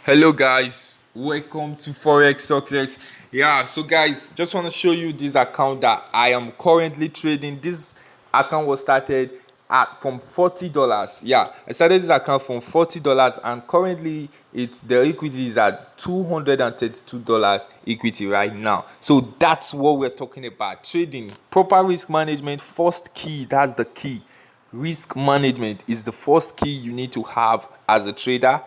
Hello guys, welcome to Forex Success. Yeah, so guys, just want to show you this account that I am currently trading. This account was started at from $40. Yeah, I started this account from $40 and currently the equity is at $232 equity right now. So that's what we're talking about. Trading, proper risk management, first key, that's the key. Risk management is the first key you need to have as a trader.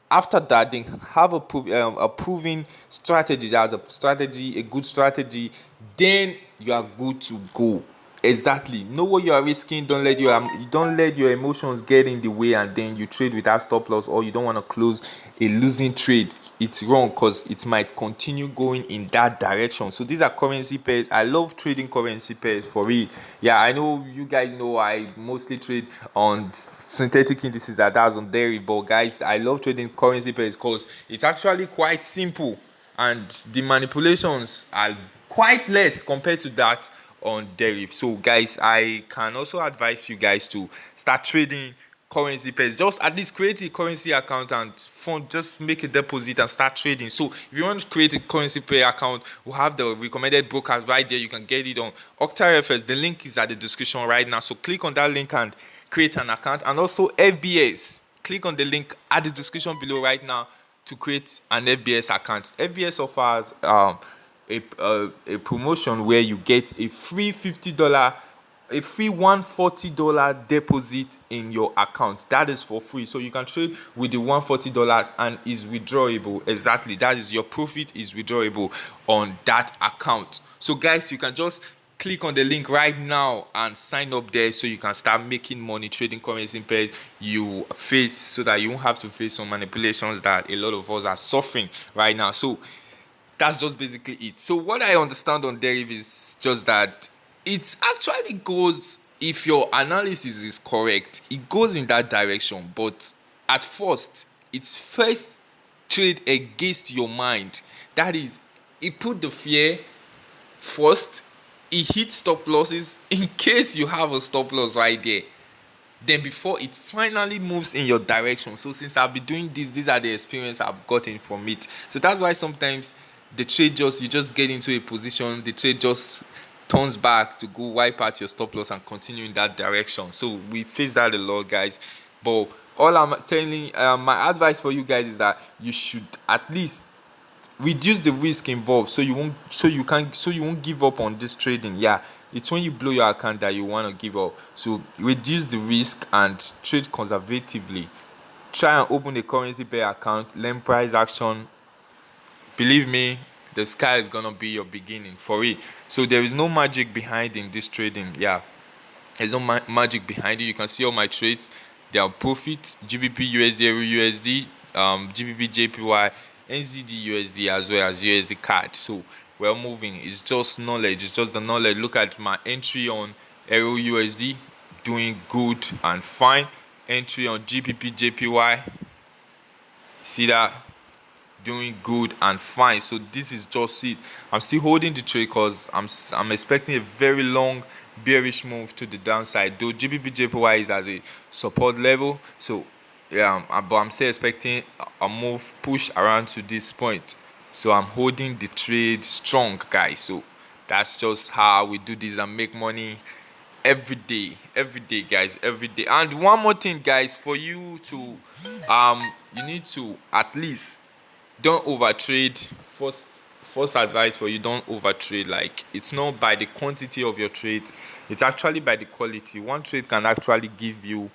After that, then have a proven strategy. That's a strategy, a good strategy. Then you are good to go. Exactly. Know what you are risking. Don't let your emotions get in the way, and then you trade without stop loss, or you don't want to close a losing trade. It's wrong because it might continue going in that direction. So these are currency pairs. I love trading currency pairs for real. Yeah, I know you guys know I mostly trade on synthetic indices, that's on Deriv, but guys, I love trading currency pairs because it's actually quite simple and the manipulations are quite less compared to that on Deriv. So guys, I can also advise you guys to start trading currency pairs. Just at least create a currency account and fund, just make a deposit and start trading. So if you want to create a currency pair account, we have the recommended brokers right there. You can get it on OctaFS. The link is at the description right now, so click on that link and create an account. And also FBS, click on the link at the description below right now to create an FBS account. FBS offers a promotion where you get a free $50, a free $140 deposit in your account. That is for free, so you can trade with the $140 and is withdrawable. Exactly, that is your profit is withdrawable on that account. So guys, you can just click on the link right now and sign up there so you can start making money trading currency pairs you face, so that you won't have to face some manipulations that a lot of us are suffering right now. So that's just basically it. So what I understand on Deriv is just that it actually goes, if your analysis is correct, it goes in that direction. But at first, it's first trade against your mind. That is, it put the fear first. It hits stop losses in case you have a stop loss right there. Then before it finally moves in your direction. So since I've been doing this, these are the experience I've gotten from it. So that's why sometimes the trade just you just get into a position, the trade just turns back to go wipe out your stop loss and continue in that direction. So we face that a lot, guys. But all I'm saying, my advice for you guys is that you should at least reduce the risk involved, so you won't give up on this trading. Yeah, it's when you blow your account that you want to give up. So reduce the risk and trade conservatively. Try and open a currency pair account, learn price action. Believe me, the sky is gonna be your beginning for it. So there is no magic behind in this trading. Yeah, there's no magic behind it. You can see all my trades. They are profits: GBP, USD, Euro, USD, GBP, JPY, NZD, USD, as well as USD card. So we're moving. It's just knowledge. It's just the knowledge. Look at my entry on Euro USD, doing good and fine. Entry on GBP, JPY. See that? Doing good and fine. So this is just it. I'm still holding the trade because I'm expecting a very long bearish move to the downside, though GBP JPY is at a support level. So yeah, but I'm still expecting a move push around to this point. So I'm holding the trade strong, guys. So that's just how we do this and make money every day, guys, every day. And one more thing, guys, for you to you need to at least don't overtrade. First advice for you: don't overtrade. Like, it's not by the quantity of your trades, it's actually by the quality. One trade can actually give you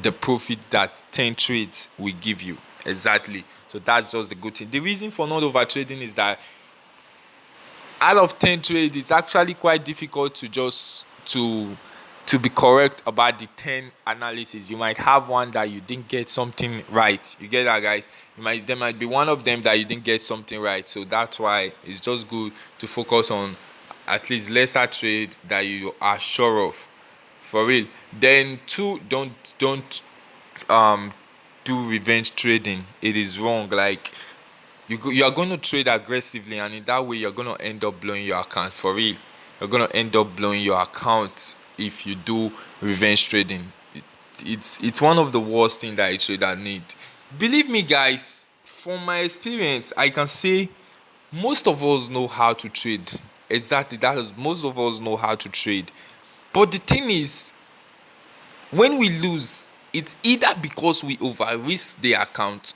the profit that 10 trades will give you. Exactly. So that's just the good thing. The reason for not overtrading is that out of 10 trades, it's actually quite difficult to just to be correct about the 10 analysis. You might have one that you didn't get something right. You get that, guys? There might be one of them that you didn't get something right. So that's why it's just good to focus on at least lesser trade that you are sure of. For real. Then two, um do revenge trading. It is wrong. Like, you are going to trade aggressively, and in that way you're going to end up blowing your account. For real, you're going to end up blowing your account if you do revenge trading. It's one of the worst thing that a trader need. Believe me, guys, from my experience, I can say most of us know how to trade. Exactly, that is, most of us know how to trade. But the thing is, when we lose, it's either because we over risk the account,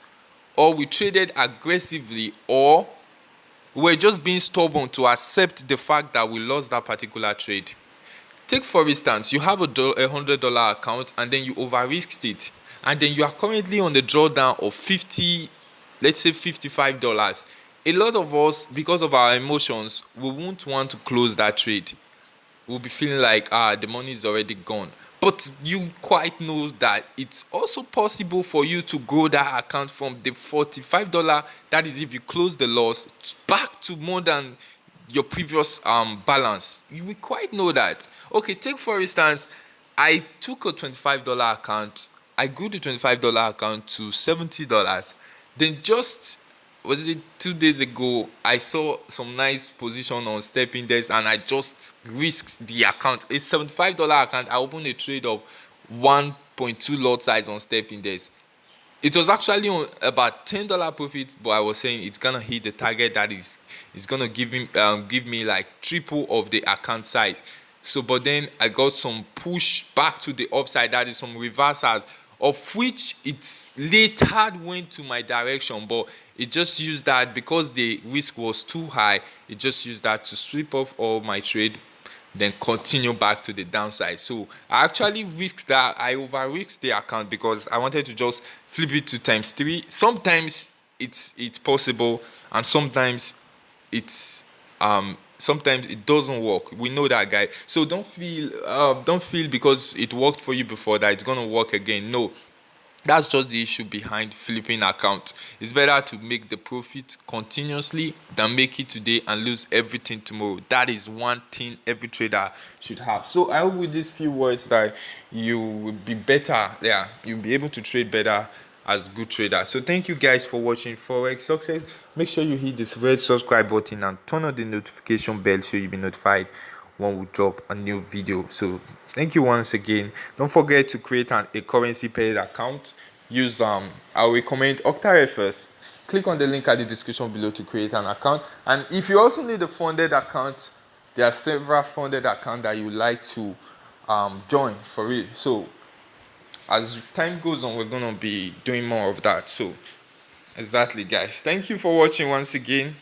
or we traded aggressively, or we're just being stubborn to accept the fact that we lost that particular trade. Take for instance, you have a $100 account and then you over risked it, and then you are currently on the drawdown of 50, let's say $55. A lot of us, because of our emotions, we won't want to close that trade. We'll be feeling like, the money is already gone. But you quite know that it's also possible for you to grow that account from the $45, that is if you close the loss, back to more than your previous balance. You will quite know that. Okay, take for instance, I took a $25 account. I grew the $25 account to $70. Then just, was it 2 days ago, I saw some nice position on step index and I just risked the account. A $75 account, I opened a trade of 1.2 lot size on step index. It was actually on about $10 profit, but I was saying it's gonna hit the target, that is, it's gonna give me like triple of the account size. So, but then I got some push back to the upside, that is some reversals, of which it's later went to my direction, but it just used that because the risk was too high. It just used that to sweep off all my trade, then continue back to the downside. So I actually risked that. I over risked the account because I wanted to just flip it to times three. Sometimes it's possible, and sometimes it doesn't work. We know that, guy. So don't feel because it worked for you before that it's gonna work again. No, that's just the issue behind flipping accounts. It's better to make the profit continuously than make it today and lose everything tomorrow. That is one thing every trader should have. So I hope with these few words that you will be better. Yeah, you'll be able to trade better as good trader. So thank you guys for watching Forex Success. Make sure you hit this red subscribe button and turn on the notification bell so you'll be notified when we drop a new video. So thank you once again. Don't forget to create a currency paired account. Use I'll recommend Octave first. Click on the link at the description below to create an account. And if you also need a funded account, there are several funded accounts that you like to join for it. So as time goes on, we're gonna be doing more of that. So exactly, guys, thank you for watching once again.